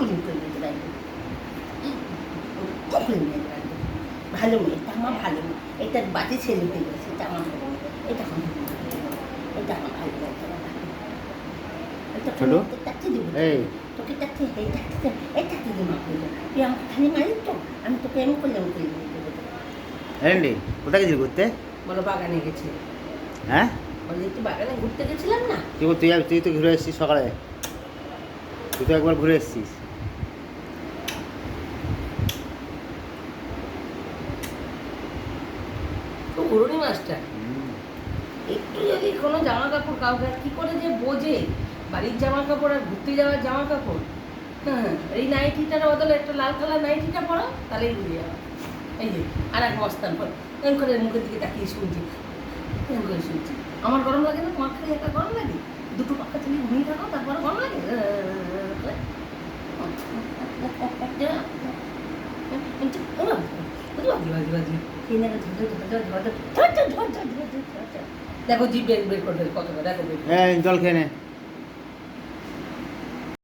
এক্ষুনি করে নিতে পারবে, এক্ষুনি নিতে পারবে। ভালো মেয়ে, এটা আমার ভালো মেয়ে, এটা বাজে ছেলে হয়ে গেছে, এটা আমার ভালো মেয়ে, এটা আমার ভালো মেয়ে, এটা আমার ভালো মেয়ে, এটা ছোটো চাকরি দেবো এই তোকে, চাকরি এই চাকরি দিয়ে মাফ করে দেবো, তুই আমাকে খালি মারিস তো, আমি তোকে এমন করলে আমি করে দেবো। রেন্ডি কোথায় গেছিলি ঘুরতে? বলো বাগানে গেছি, হ্যাঁ বলে একটু বাগানে ঘুরতে গেছিলাম না। তুই তো ঘুরে এসেছিস সকালে, তুই তো একবার ঘুরে এসেছিস। তো অরুণী মাস্টার একটু যদি কোনো জামা কাপড় কাউকে কি করে যে বোঝে বাড়ির জামা কাপড় আর ঘুরতে যাওয়ার জামা কাপড়, হ্যাঁ এই নাইটিটার বদলে একটা লাল কালার নাইটিটা পরো, তাহলেই বুঝে যাবে। এই যে আর এক মস্তান পর এরকম করে মুখের দিকে তাকিয়ে শুনছি, এরকম করে শুনছি। আমার গরম লাগে না, তোমার খালি একা গরম লাগে? দুটো পাখা তুমি ঘুমিয়ে থাকো তারপরে গরম লাগে? দেখো জিভ বের বের করবে কতটা, দেখো বের এই জল খেয়ে নে।